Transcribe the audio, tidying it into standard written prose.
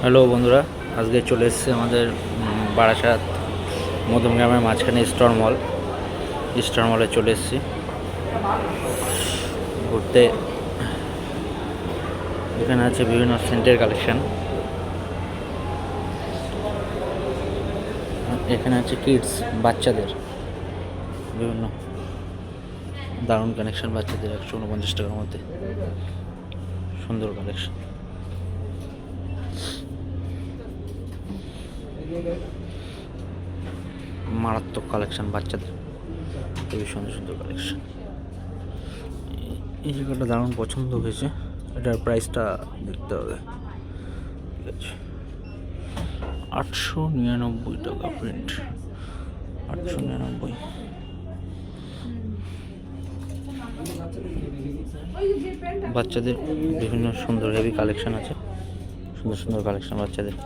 Hello বন্ধুরা, আজকে চলে এসেছে আমাদের বারাসাত মধ্যমগ্রামের মাঝখানে স্টার মলে চলে এসেছি ঘুরতে। এখানে আছে বিভিন্ন সেন্টের কালেকশন, এখানে আছে কিডস বাচ্চাদের বিভিন্ন দারুণ কালেকশন। বাচ্চাদের 149 টাকার মধ্যে সুন্দর কালেকশন। মারাত্মক কালেকশন বাচ্চাদের, খুবই সুন্দর সুন্দর কালেকশন। এই জায়গাটা দারুণ পছন্দ হয়েছে, এটার প্রাইসটা দেখতে হবে। ঠিক আছে, 899 টাকা প্রিন্ট, 899। বাচ্চাদের বিভিন্ন সুন্দর হেভি কালেকশন আছে, সুন্দর সুন্দর কালেকশন বাচ্চাদের।